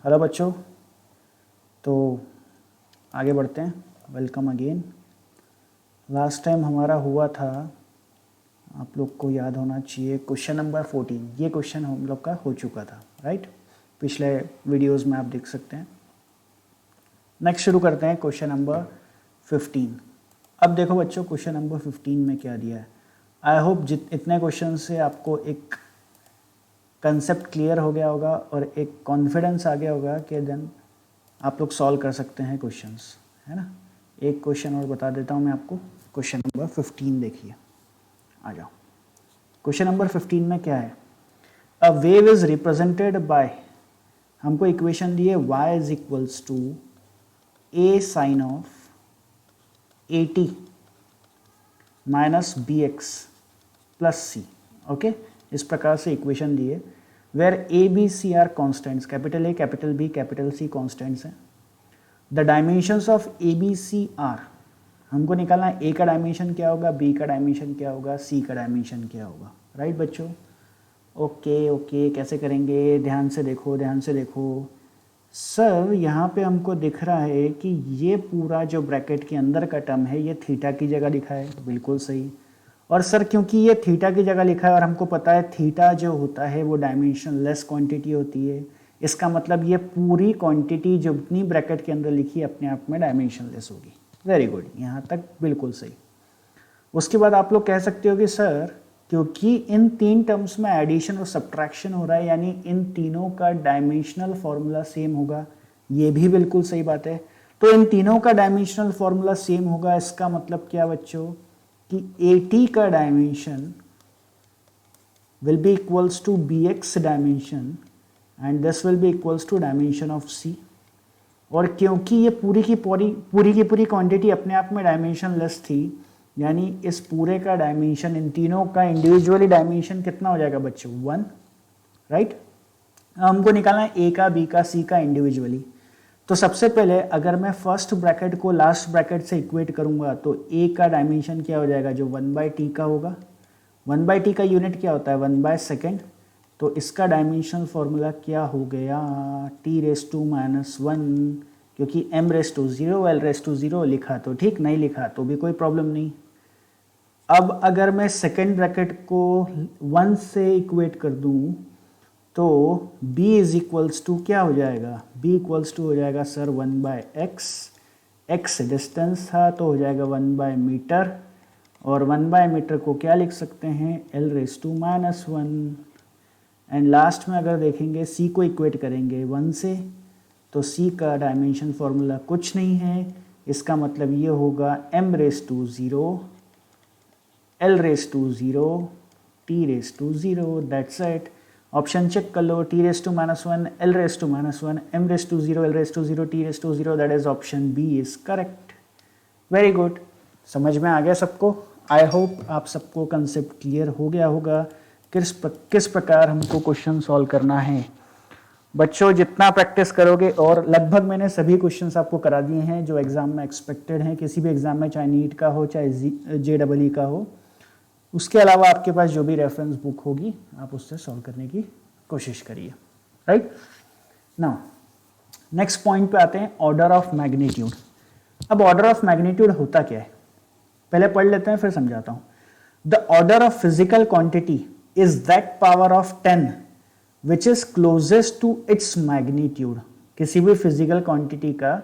Hello बच्चों, तो आगे बढ़ते हैं। Welcome again. लास्ट टाइम हमारा हुआ था, आप लोग को याद होना चाहिए, क्वेश्चन नंबर 14। ये क्वेश्चन हम लोग का हो चुका था, राइट। पिछले वीडियोस में आप देख सकते हैं। नेक्स्ट शुरू करते हैं क्वेश्चन नंबर 15। अब देखो बच्चों, क्वेश्चन नंबर 15 में क्या दिया है। आई होप इतने क्वेश्चन से आपको एक कंसेप्ट क्लियर हो गया होगा और एक कॉन्फिडेंस आ गया होगा कि देन आप लोग सॉल्व कर सकते हैं क्वेश्चंस, है ना। एक क्वेश्चन और बता देता हूँ मैं आपको। क्वेश्चन नंबर 15 देखिए, आ जाओ। क्वेश्चन नंबर 15 में क्या है, a wave is represented by, हमको इक्वेशन दी है y is equals to a sine of at minus B X plus C. Okay, इस प्रकार से इक्वेशन दी है where A B C are constants, capital A capital B capital C constants हैं। The dimensions of A B C are, हमको निकालना है ए का डायमेंशन क्या होगा, बी का डायमेंशन क्या होगा, सी का डायमेंशन क्या होगा। राइट बच्चों, ओके ओके, कैसे करेंगे, ध्यान से देखो, ध्यान से देखो। सर यहाँ पे हमको दिख रहा है कि ये पूरा जो ब्रैकेट के अंदर का टर्म है ये थीटा की जगह लिखा है, बिल्कुल सही। और सर क्योंकि ये थीटा की जगह लिखा है और हमको पता है थीटा जो होता है वो डायमेंशन लेस क्वांटिटी होती है, इसका मतलब ये पूरी क्वांटिटी जो अपनी ब्रैकेट के अंदर लिखी है अपने आप में डायमेंशन लेस होगी। वेरी गुड, यहाँ तक बिल्कुल सही। उसके बाद आप लोग कह सकते हो कि सर क्योंकि इन तीन टर्म्स में एडिशन और सब्ट्रैक्शन हो रहा है, यानी इन तीनों का डायमेंशनल फॉर्मूला सेम होगा, ये भी बिल्कुल सही बात है। तो इन तीनों का डायमेंशनल फॉर्मूला सेम होगा, इसका मतलब क्या बच्चों कि AT का dimension will be equals to BX dimension and this will be equals to dimension of C। और क्योंकि ये पूरी की पूरी क्वांटिटी अपने आप में डायमेंशन लेस थी, यानी इस पूरे का डायमेंशन, इन तीनों का इंडिविजुअली डायमेंशन कितना हो जाएगा बच्चों, 1। राइट, हमको निकालना है ए का, बी का, सी का इंडिविजुअली। तो सबसे पहले अगर मैं फर्स्ट ब्रैकेट को लास्ट ब्रैकेट से इक्वेट करूंगा तो ए का डायमेंशन क्या हो जाएगा, जो 1/t का होगा। 1/t का यूनिट क्या होता है, 1/सेकेंड। तो इसका डायमेंशन फॉर्मूला क्या हो गया, t⁻⁻1, क्योंकि m⁻0 l⁻0 लिखा तो ठीक, नहीं लिखा तो भी कोई प्रॉब्लम नहीं। अब अगर मैं सेकेंड ब्रैकेट को 1 से इक्वेट कर दूं तो b इज इक्वल्स टू क्या हो जाएगा, b इक्वल्स टू हो जाएगा सर 1/x, x डिस्टेंस था तो हो जाएगा 1/मीटर, और 1/मीटर को क्या लिख सकते हैं, l⁻⁻1। एंड लास्ट में अगर देखेंगे c को इक्वेट करेंगे 1 से, तो c का डायमेंशन फॉर्मूला कुछ नहीं है, इसका मतलब ये होगा m⁻0 l⁻0 t⁻0, that's it. Option check कर लो, t⁻⁻1 l⁻⁻1 m⁻0 l⁻0 t⁻0, that is option B is correct. Very good, समझ में आ गया सबको। आई होप आप सबको कंसेप्ट क्लियर हो गया होगा किस प्रकार हमको क्वेश्चन सॉल्व करना है। बच्चों जितना प्रैक्टिस करोगे, और लगभग मैंने सभी क्वेश्चंस आपको करा दिए हैं जो एग्जाम में एक्सपेक्टेड हैं, किसी भी एग्जाम में, चाहे नीट का हो चाहे JEE का हो। उसके अलावा आपके पास जो भी रेफरेंस बुक होगी आप उससे सॉल्व करने की कोशिश करिए। राइट, नाउ नेक्स्ट पॉइंट पे आते हैं, ऑर्डर ऑफ मैग्नीट्यूड। अब ऑर्डर ऑफ मैग्नीट्यूड होता क्या है, पहले पढ़ लेते हैं फिर समझाता हूं। The order of physical quantity is that power of 10 which is closest to its magnitude. किसी भी फिजिकल क्वांटिटी का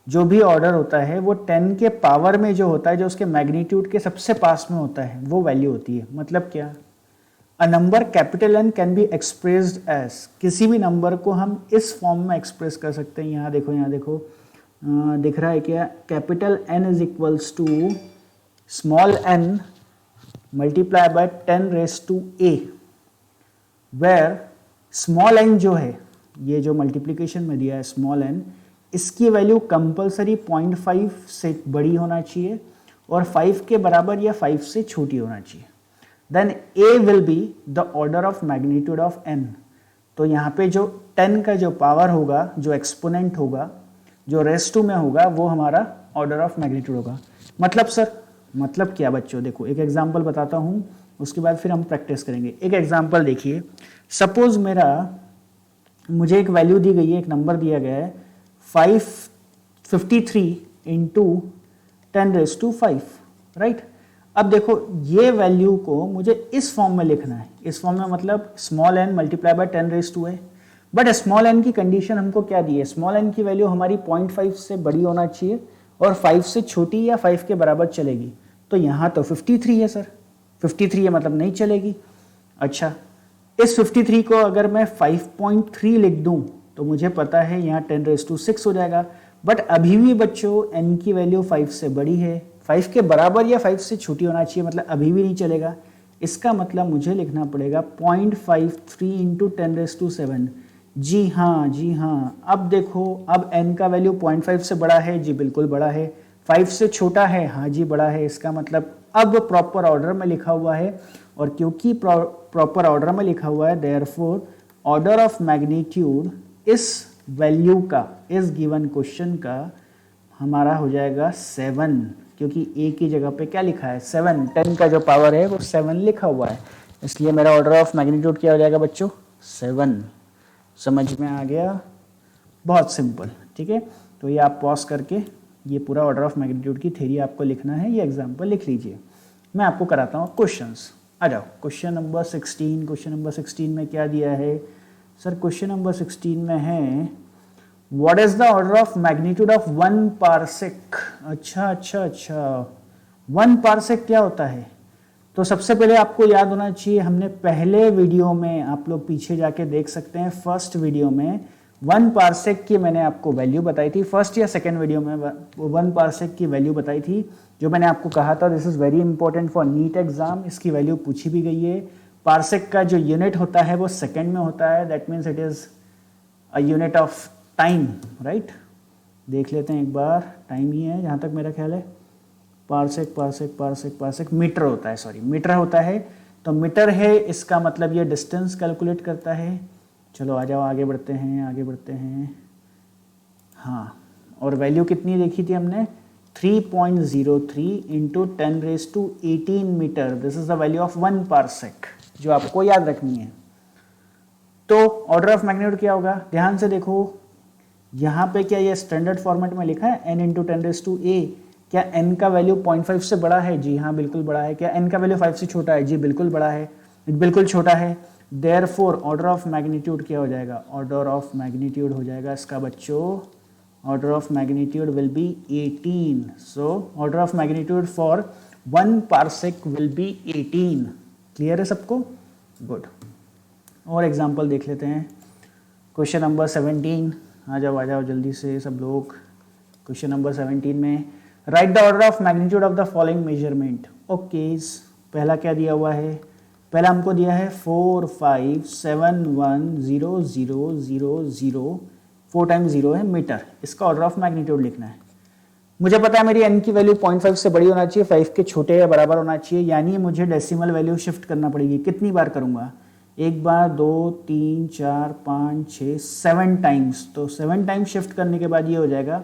जो भी ऑर्डर होता है वो 10 के पावर में जो होता है, जो उसके मैग्नीट्यूड के सबसे पास में होता है, वो वैल्यू होती है। मतलब क्या, a number capital N can be expressed as, किसी भी नंबर को हम इस फॉर्म में एक्सप्रेस कर सकते हैं। यहाँ देखो, यहाँ देखो, दिख रहा है क्या, capital N is equals to small n multiply by 10⁻A, where small n जो है, ये जो मल्टीप्लिकेशन में दिया है स्मॉल n, इसकी वैल्यू कंपलसरी 0.5 से बड़ी होना चाहिए और 5 के बराबर या 5 से छोटी होना चाहिए। Then A will be the order of magnitude of n। तो यहाँ पे जो 10 का जो पावर होगा, जो एक्सपोनेंट होगा, जो रेस टू में होगा, वो हमारा ऑर्डर ऑफ मैग्नीट्यूड होगा। मतलब सर, मतलब क्या बच्चों, देखो एक एग्जांपल बताता हूँ, उसके बाद फिर हम प्रैक्टिस करेंगे। एक एग्जांपल देखिए, सपोज मेरा मुझे एक वैल्यू दी गई है, एक नंबर दिया गया है 553 इंटू 10⁵, राइट। अब देखो ये वैल्यू को मुझे इस फॉर्म में लिखना है, इस फॉर्म में मतलब small n multiply bye 10⁻², but small n की कंडीशन हमको क्या दी है, स्मॉल n की वैल्यू हमारी 0.5 से बड़ी होना चाहिए और 5 से छोटी या 5 के बराबर चलेगी। तो यहाँ तो 53 है सर, 53 है मतलब नहीं चलेगी। अच्छा, इस 53 को अगर मैं 5.3 लिख दूं तो मुझे पता है यहाँ 10⁻6 हो जाएगा, बट अभी भी बच्चों n की वैल्यू 5 से बड़ी है, 5 के बराबर या 5 से छोटी होना चाहिए, मतलब अभी भी नहीं चलेगा। इसका मतलब मुझे लिखना पड़ेगा 0.53 इंटू 10⁻7। जी हाँ, अब देखो, अब n का वैल्यू 0.5 से बड़ा है, जी बिल्कुल बड़ा है, 5 से छोटा है, हाँ जी बड़ा है। इसका मतलब अब प्रॉपर ऑर्डर में लिखा हुआ है, और क्योंकि प्रॉपर ऑर्डर में लिखा हुआ है देयरफॉर ऑर्डर ऑफ मैग्नीट्यूड इस वैल्यू का, इस गिवन क्वेश्चन का हमारा हो जाएगा 7, क्योंकि a की जगह पे क्या लिखा है 7, 10 का जो पावर है वो 7 लिखा हुआ है, इसलिए मेरा ऑर्डर ऑफ मैग्नीट्यूड क्या हो जाएगा बच्चों 7। समझ में आ गया, बहुत सिंपल, ठीक है। तो ये आप पॉज करके ये पूरा ऑर्डर ऑफ मैग्नीट्यूड की थ्योरी आपको लिखना है, ये एग्जाम्पल लिख लीजिए। मैं आपको कराता हूँ क्वेश्चंस। आ जाओ क्वेश्चन नंबर 16। क्वेश्चन नंबर 16 में क्या दिया है सर, क्वेश्चन नंबर 16 में है what is the order of magnitude of 1 parsec. अच्छा, 1 पार्सेक क्या होता है? तो सबसे पहले आपको याद होना चाहिए, हमने पहले वीडियो में, आप लोग पीछे जाके देख सकते हैं, फर्स्ट वीडियो में 1 पार्सेक की मैंने आपको वैल्यू बताई थी, फर्स्ट या सेकेंड वीडियो में 1 पार्सेक की वैल्यू बताई थी, जो मैंने आपको कहा था this is very important for NEET exam. इसकी वैल्यू पूछी भी गई है। पार्सेक का जो यूनिट होता है वो सेकेंड में होता है, that means it is a unit of time, right. देख लेते हैं एक बार, टाइम ही है जहाँ तक मेरा ख्याल है। पार्सेक मीटर होता है, सॉरी मीटर होता है, तो मीटर है, इसका मतलब ये डिस्टेंस कैलकुलेट करता है। चलो आ जाओ, आगे बढ़ते हैं। हाँ, और वैल्यू कितनी देखी थी हमने 3.03 इंटू 10⁻18 मीटर, this is the value of 1 parsec, जो आपको याद रखनी है। तो ऑर्डर ऑफ मैग्नीट्यूड क्या होगा, ध्यान से देखो, यहाँ पे क्या ये स्टैंडर्ड फॉर्मेट में लिखा है n इंटू 10⁻a, क्या n का वैल्यू 0.5 से बड़ा है? जी हाँ बिल्कुल बड़ा है। क्या n का वैल्यू 5 से छोटा है? जी बिल्कुल बड़ा है, बिल्कुल छोटा है। देयरफॉर ऑर्डर ऑफ मैग्नीट्यूड क्या हो जाएगा, ऑर्डर ऑफ मैग्नीट्यूड हो जाएगा इसका बच्चों, order of magnitude will be 18। So order of magnitude for 1 parsec will be 18। Clear है सबको? गुड। और एग्जाम्पल देख लेते हैं। क्वेश्चन नंबर 17, आ जाओ जल्दी से सब लोग। क्वेश्चन नंबर 17 में right the order of magnitude of the following measurement. Okay, पहला क्या दिया हुआ है, पहला हमको दिया है 4 5 7 1 0 0 0 0, 4 टाइम्स 0 है मीटर, इसका ऑर्डर ऑफ मैग्नीट्यूड लिखना है। मुझे पता है मेरी n की वैल्यू 0.5 से बड़ी होना चाहिए, 5 के छोटे या बराबर होना चाहिए, यानी मुझे डेसिमल वैल्यू शिफ्ट करना पड़ेगी। कितनी बार करूंगा, 1 बार, 2 3 4 5 6 7 टाइम्स। तो 7 टाइम्स शिफ्ट करने के बाद ये हो जाएगा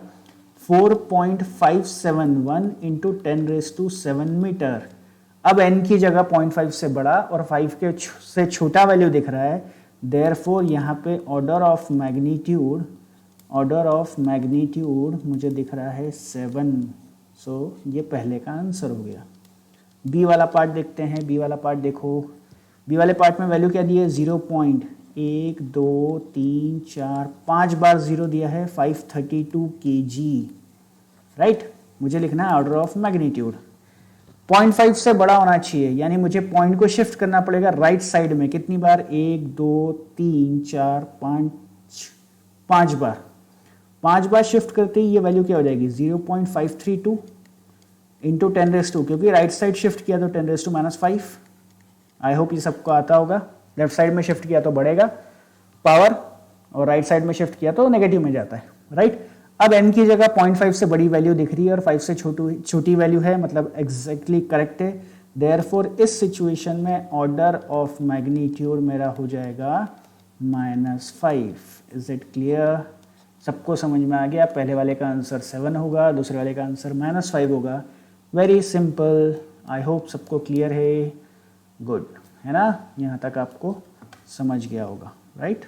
4.571 इंटू 10⁻7 मीटर। अब n की जगह 0.5 से बड़ा और 5 के से छोटा वैल्यू दिख रहा है, देयरफॉर यहाँ पे ऑर्डर ऑफ मैग्नीट्यूड मुझे दिख रहा है 7। सो ये पहले का आंसर हो गया। बी वाला पार्ट देखते हैं। बी वाला पार्ट देखो, बी वाले पार्ट में वैल्यू क्या दी है 0.1 2 3 4 5 बार 0 दिया है, 532 kg, राइट। मुझे लिखना है ऑर्डर ऑफ मैग्नीट्यूड 0.5 से बड़ा होना चाहिए, यानी मुझे पॉइंट को शिफ्ट करना पड़ेगा राइट साइड में। कितनी बार, 1 2 3 4 5 बार। 5 बार शिफ्ट करते ही ये वैल्यू क्या हो जाएगी 0.532 इंटू 10⁻², क्योंकि राइट साइड शिफ्ट किया तो 10⁻⁻5। आई होप ये सबको आता होगा। लेफ्ट साइड में शिफ्ट किया तो बढ़ेगा पावर, और राइट साइड में शिफ्ट किया तो नेगेटिव में जाता है, राइट। अब n की जगह 0.5 से बड़ी वैल्यू दिख रही है और 5 से छोटी वैल्यू है, मतलब एग्जैक्टली करेक्ट है। देयरफॉर इस सिचुएशन में ऑर्डर ऑफ मैग्नीट्यूड मेरा हो जाएगा -5। Is it clear? सबको समझ में आ गया? पहले वाले का आंसर 7 होगा, दूसरे वाले का आंसर -5 होगा। Very simple. आई होप सबको क्लियर है। गुड है ना, यहाँ तक आपको समझ गया होगा, राइट।